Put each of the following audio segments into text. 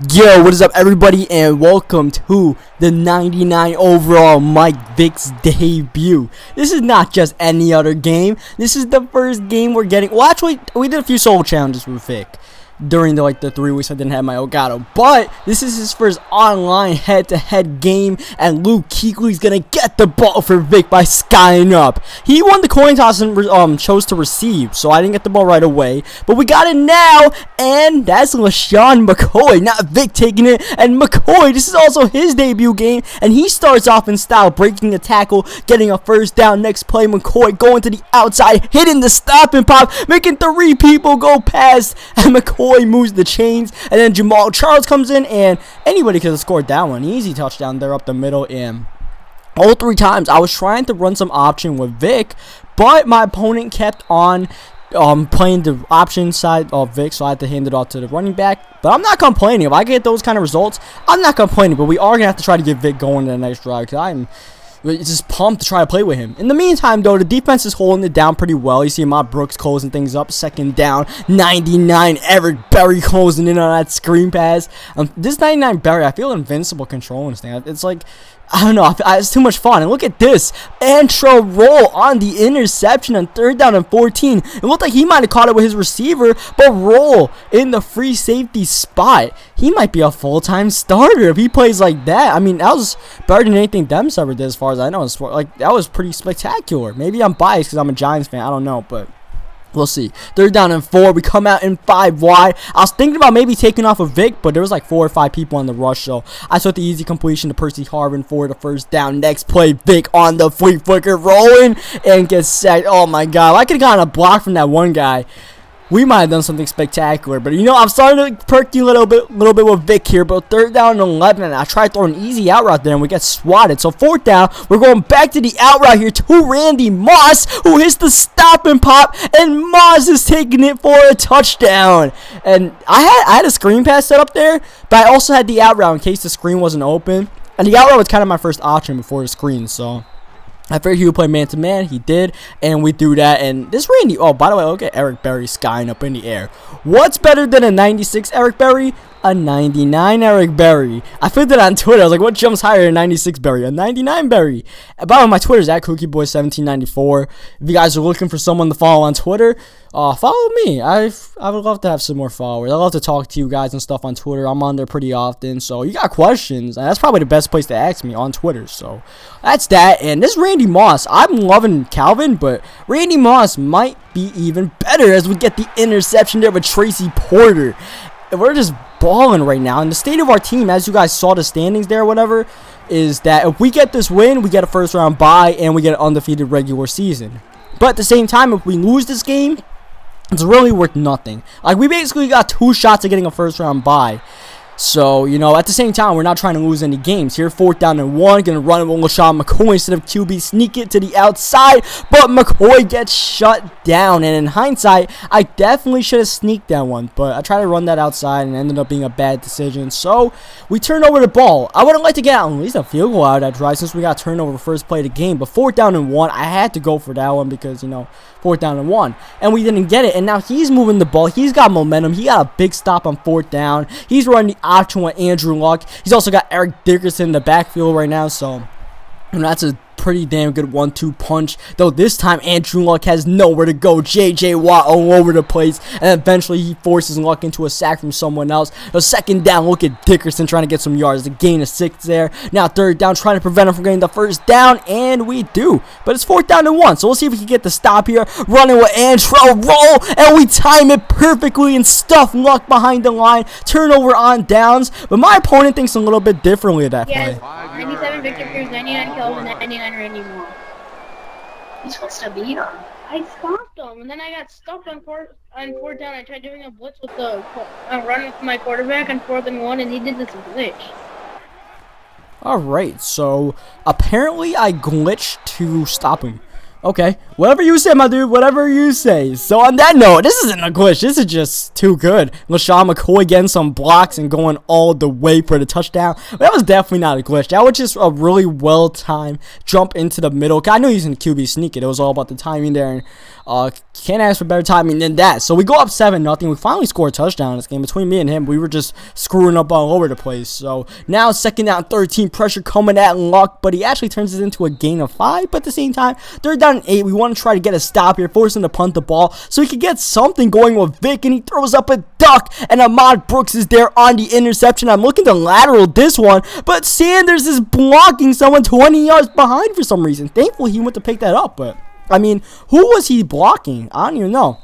Yo, what is up everybody, and welcome to the 99 overall Mike Vick's debut. This is not just any other game. This is the first game we're getting. Well, actually, we did a few solo challenges with Vick during the 3 weeks I didn't have my Elgato, but this is his first online head-to-head game, and Luke Kuechly's gonna get the ball for Vick by skying up. He won the coin toss and chose to receive, so I didn't get the ball right away, but we got it now, and that's LaShawn McCoy, not Vick taking it. And McCoy, this is also his debut game, and he starts off in style, breaking a tackle, getting a first down. Next play, McCoy going to the outside, hitting the stop and pop, making 3 people go past, and McCoy moves the chains, and then Jamal Charles comes in, and anybody could have scored that one. Easy touchdown there up the middle. And all 3 times I was trying to run some option with Vick, but my opponent kept on playing the option side of Vick, so I had to hand it off to the running back. But I'm not complaining. If I get those kind of results, I'm not complaining. But we are gonna have to try to get Vick going to the next drive, because I'm just pumped to try to play with him. In the meantime, though, the defense is holding it down pretty well. You see Matt Brooks closing things up. Second down, 99. Eric Berry closing in on that screen pass. This 99 Berry, I feel invincible controlling this thing. It's like, I don't know, it's too much fun. And look at this. Antro roll on the interception on 3rd down and 14. It looked like he might have caught it with his receiver, but roll in the free safety spot. He might be a full-time starter if he plays like that. I mean, that was better than anything Dems ever did, as far as I know. Like, that was pretty spectacular. Maybe I'm biased because I'm a Giants fan. I don't know, but we'll see. 3rd down and 4. We come out in 5 wide. I was thinking about maybe taking off a Vick, but there was like 4 or 5 people on the rush, so I took the easy completion to Percy Harvin for the first down. Next play, Vick on the flea flicker, rolling and gets sacked. Oh my god, I could have gotten a block from that one guy. We might have done something spectacular, but you know, I'm starting to percolate a little bit with Vick here. But 3rd down and 11, and I tried throwing an easy out route there, and we get swatted. So 4th down, we're going back to the out route here to Randy Moss, who hits the stop and pop, and Moss is taking it for a touchdown. And I had a screen pass set up there, but I also had the out route in case the screen wasn't open. And the out route was kind of my first option before the screen, so I figured he would play man-to-man. He did, and we threw that. And this Randy, oh, by the way, look at Eric Berry skying up in the air. What's better than a 96 Eric Berry? A 99 Eric Berry. I put that on Twitter. I was like, what jumps higher than 96 Berry? A 99 Berry. By the way, my Twitter is at CookieBoy1794. If you guys are looking for someone to follow on Twitter, follow me. I would love to have some more followers. I love to talk to you guys and stuff on Twitter. I'm on there pretty often, so you got questions, and that's probably the best place to ask me, on Twitter. So that's that. And this Randy Moss, I'm loving Calvin, but Randy Moss might be even better as we get the interception there with Tracy Porter. We're just balling right now, and the state of our team, as you guys saw the standings there or whatever, is that if we get this win, we get a first round bye and we get an undefeated regular season. But at the same time, if we lose this game, it's really worth nothing. Like, we basically got 2 shots at getting a first round bye. So, you know, at the same time, we're not trying to lose any games here. 4th down and 1. Going to run it with LaShawn McCoy instead of QB. Sneak it to the outside. But McCoy gets shut down. And in hindsight, I definitely should have sneaked that one. But I tried to run that outside and it ended up being a bad decision. So, we turn over the ball. I would have liked to get at least a field goal out of that drive since we got turned over first play of the game. But 4th down and 1, I had to go for that one because, you know, 4th down and 1. And we didn't get it. And now he's moving the ball. He's got momentum. He got a big stop on 4th down. He's running the option with Andrew Luck. He's also got Eric Dickerson in the backfield right now, so that's a pretty damn good 1-2 punch. Though this time Andrew Luck has nowhere to go. JJ Watt all over the place, and eventually he forces Luck into a sack from someone else. The 2nd down, look at Dickerson trying to get some yards. The gain of 6 there. Now 3rd down, trying to prevent him from getting the first down, and we do. But it's 4th down and 1, so we'll see if we can get the stop here. Running with Antro roll, and we time it perfectly and stuff Luck behind the line. Turnover on downs, but my opponent thinks a little bit differently of that play. 97 Victor Cruz, 99 Kelvin, 99 Randy Moore. You're supposed to beat him. I stopped him, and then I got stuck on 4th down. I tried doing a blitz with the run with my quarterback on 4th and 1, and he did this glitch. Alright, so apparently I glitched to stop him. Okay, whatever you say, my dude, whatever you say. So on that note, this isn't a glitch. This is just too good. LaShawn McCoy getting some blocks and going all the way for the touchdown. But that was definitely not a glitch. That was just a really well-timed jump into the middle. I know he's in QB sneak it. It was all about the timing there. And can't ask for better timing than that. So we go up 7-0. We finally scored a touchdown in this game. Between me and him, we were just screwing up all over the place. So now 2nd down 13, pressure coming at Luck, but he actually turns it into a gain of 5. But at the same time, 3rd down and 8. We want to try to get a stop here, force him to punt the ball so he can get something going with Vick, and he throws up a duck, and Ahmad Brooks is there on the interception. I'm looking to lateral this one, but Sanders is blocking someone 20 yards behind for some reason. Thankfully, he went to pick that up, but I mean, who was he blocking? I don't even know.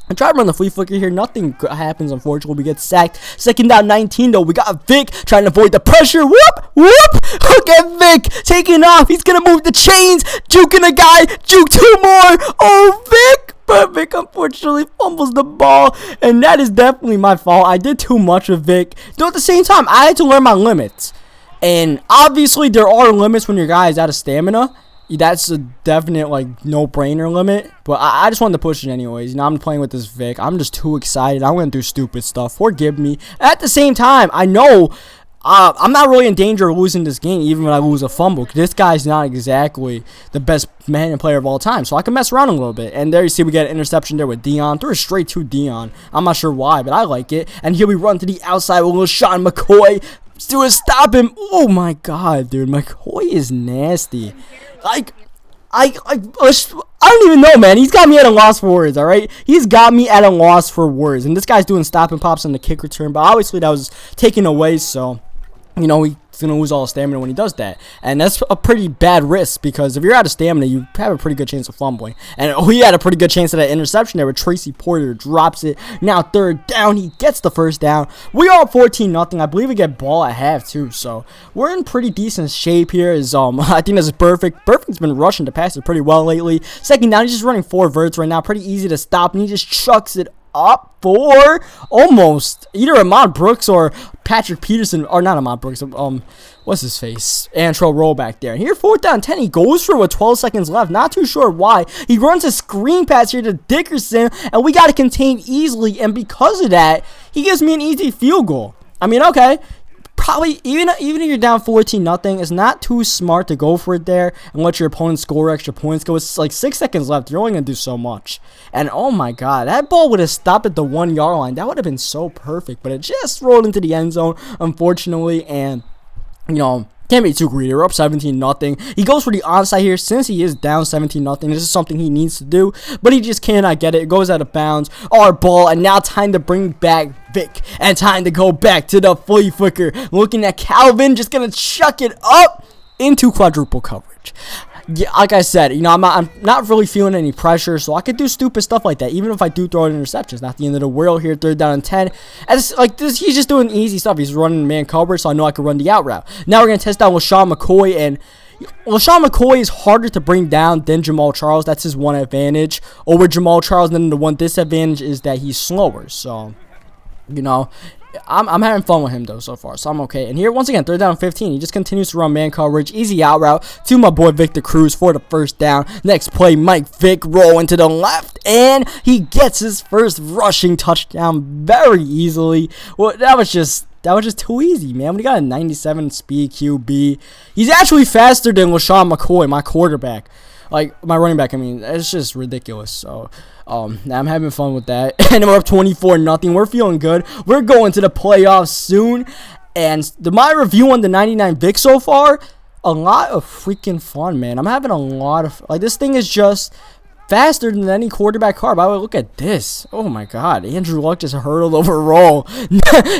I tried to run the flea flicker here. Nothing happens, unfortunately. We get sacked. 2nd down 19, though. We got Vick trying to avoid the pressure. Whoop! Whoop! Look at Vick taking off. He's going to move the chains. Juking a guy. Juke 2 more. Oh, Vick! But Vick, unfortunately, fumbles the ball. And that is definitely my fault. I did too much with Vick. Though at the same time, I had to learn my limits. And obviously, there are limits when your guy is out of stamina. That's a definite, like, no-brainer limit. But I just wanted to push it anyways. You know, I'm playing with this Vick. I'm just too excited. I'm going to do stupid stuff. Forgive me. At the same time, I know I'm not really in danger of losing this game, even when I lose a fumble. This guy's not exactly the best Madden player of all time. So I can mess around a little bit. And there you see we get an interception there with Dion. Threw it straight to Dion. I'm not sure why, but I like it. And here we run to the outside with LaShawn McCoy. To stop him. Oh, my God, dude. McCoy is nasty. Like, I don't even know, man. He's got me at a loss for words, all right? He's got me at a loss for words. And this guy's doing stop and pops on the kick return. But obviously that was taken away, so, you know, he's going to lose all his stamina when he does that. And that's a pretty bad risk because if you're out of stamina, you have a pretty good chance of fumbling. And he had a pretty good chance of that interception there where Tracy Porter drops it. Now 3rd down, he gets the 1st down. We are up 14-0. I believe we get ball at half too. So we're in pretty decent shape here. I think this is perfect. Perfect's been rushing to pass it pretty well lately. 2nd down, he's just running 4 verts right now. Pretty easy to stop, and he just chucks it up for almost either Ahmad Brooks or Patrick Peterson, or not Ahmad Brooks, what's his face? Antro roll back there. And here, 4th down 10, he goes for it with 12 seconds left. Not too sure why. He runs a screen pass here to Dickerson, and we got to contain easily, and because of that, he gives me an easy field goal. I mean, okay. Probably, even if you're down 14-0, it's not too smart to go for it there and let your opponent score extra points. It's like 6 seconds left. You're only going to do so much. And, oh, my God, that ball would have stopped at the 1-yard line. That would have been so perfect. But it just rolled into the end zone, unfortunately. And, you know, can't be too greedy. We're up 17-0. He goes for the onside here since he is down 17-0. This is something he needs to do, but he just cannot get it. It goes out of bounds. Our ball, and now time to bring back Vick, and time to go back to the flea flicker. Looking at Calvin, just gonna chuck it up into quadruple coverage. Yeah, like I said, you know, I'm not really feeling any pressure, so I could do stupid stuff like that, even if I do throw an interception. It's not the end of the world here. 3rd down and 10. And it's like this, he's just doing easy stuff. He's running man coverage, so I know I can run the out route. Now we're gonna test out LaShawn McCoy, and LaShawn McCoy is harder to bring down than Jamal Charles. That's his one advantage over Jamal Charles. And then the one disadvantage is that he's slower. So, you know, I'm having fun with him, though, so far, so I'm okay. And here, once again, 3rd down and 15. He just continues to run man coverage. Easy out route to my boy Victor Cruz for the 1st down. Next play, Mike Vick rolling to the left, and he gets his first rushing touchdown very easily. Well, that was just too easy, man. We got a 97 speed QB. He's actually faster than LaShawn McCoy, my quarterback. Like, my running back, I mean, it's just ridiculous. So, I'm having fun with that. And we're up 24-0. We're feeling good. We're going to the playoffs soon. And my review on the 99 Vick so far, a lot of freaking fun, man. I'm having a lot of, like, this thing is just faster than any quarterback car. By the way, look at this. Oh my God, Andrew Luck just hurdled over roll.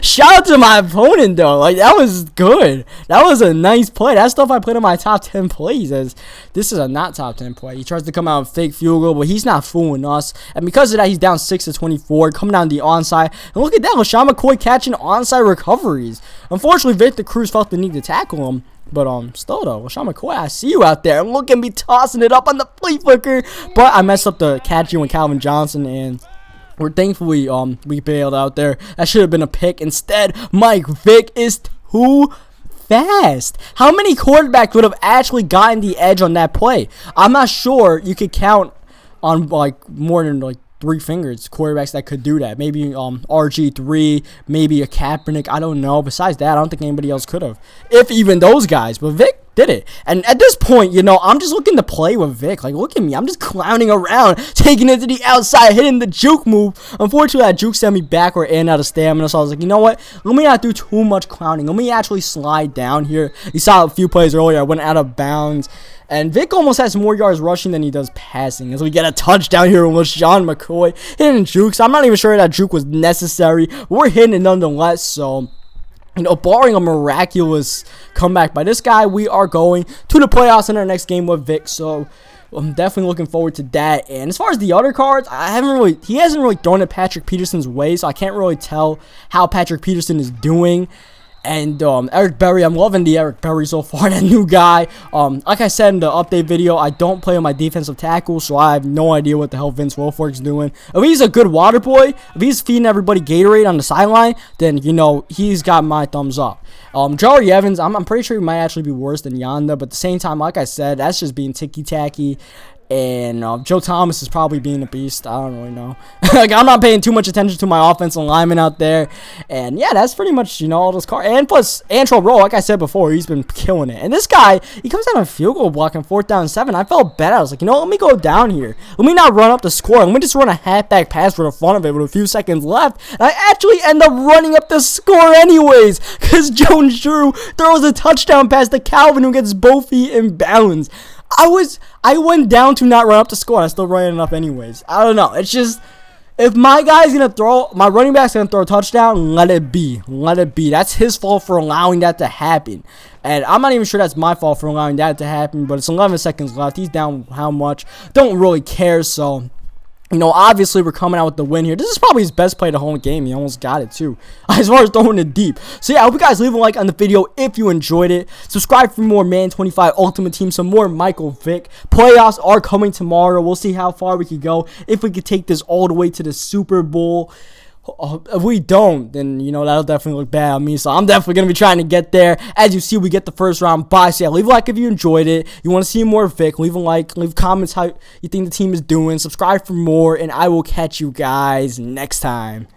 Shout out to my opponent though. Like, that was good. That was a nice play. That stuff I put in my top 10 plays. As this is a not top 10 play. He tries to come out and fake field goal, but he's not fooling us. And because of that, he's down 6-24, coming down the onside. And look at that, LaShawn McCoy catching onside recoveries. Unfortunately, Victor Cruz felt the need to tackle him. But still though, LaShawn McCoy, I see you out there. Look at me tossing it up on the flea flicker. But I messed up the catching with Calvin Johnson, and we're thankfully we bailed out there. That should have been a pick. Instead, Mike Vick is too fast. How many quarterbacks would have actually gotten the edge on that play? I'm not sure you could count on like more than like 3 fingers quarterbacks that could do that. Maybe RG3, maybe a Kaepernick, I don't know. Besides that, I don't think anybody else could have, if even those guys. But Vick did it. And at this point, you know, I'm just looking to play with Vick. Like, look at me, I'm just clowning around, taking it to the outside, hitting the juke move. Unfortunately, that juke sent me backward and out of stamina, so I was like, you know what, let me not do too much clowning, let me actually slide down here. You saw a few plays earlier, I went out of bounds. And Vick almost has more yards rushing than he does passing, as we get a touchdown here with Sean McCoy hitting jukes. I'm not even sure that juke was necessary. We're hitting it nonetheless, so, you know, barring a miraculous comeback by this guy, we are going to the playoffs in our next game with Vick. So I'm definitely looking forward to that. And as far as the other cards, he hasn't really thrown it Patrick Peterson's way, so I can't really tell how Patrick Peterson is doing. And Eric Berry, I'm loving the Eric Berry so far, that new guy. Like I said in the update video, I don't play on my defensive tackle, so I have no idea what the hell Vince Wilfork's doing. If he's a good water boy, if he's feeding everybody Gatorade on the sideline, then, you know, he's got my thumbs up. Jari Evans, I'm pretty sure he might actually be worse than Yanda, but at the same time, like I said, that's just being ticky-tacky. And Joe Thomas is probably being a beast. I don't really know. Like, I'm not paying too much attention to my offensive lineman out there. And yeah, that's pretty much, you know, all those cards. And plus, Antro Rowe, like I said before, he's been killing it. And this guy, he comes down a field goal block on 4th down and 7. I felt bad. I was like, you know, let me go down here. Let me not run up the score. Let me just run a halfback pass for the fun of it with a few seconds left. And I actually end up running up the score anyways, because Jones Drew throws a touchdown pass to Calvin, who gets both feet in bounds. I went down to not run up the score. I still ran it up anyways. I don't know. It's just, if my guy's going to throw, my running back's going to throw a touchdown, let it be. Let it be. That's his fault for allowing that to happen. And I'm not even sure that's my fault for allowing that to happen, but it's 11 seconds left. He's down how much? Don't really care, so, you know, obviously we're coming out with the win here. This is probably his best play of the whole game. He almost got it too, as far as throwing it deep. So yeah, I hope you guys leave a like on the video if you enjoyed it. Subscribe for more Man 25 Ultimate Team, some more Michael Vick. Playoffs are coming tomorrow. We'll see how far we can go, if we could take this all the way to the Super Bowl. If we don't, then, you know, that'll definitely look bad on me. So I'm definitely going to be trying to get there. As you see, we get the first round bye. So yeah, leave a like if you enjoyed it. You want to see more Vick, leave a like. Leave comments how you think the team is doing. Subscribe for more. And I will catch you guys next time.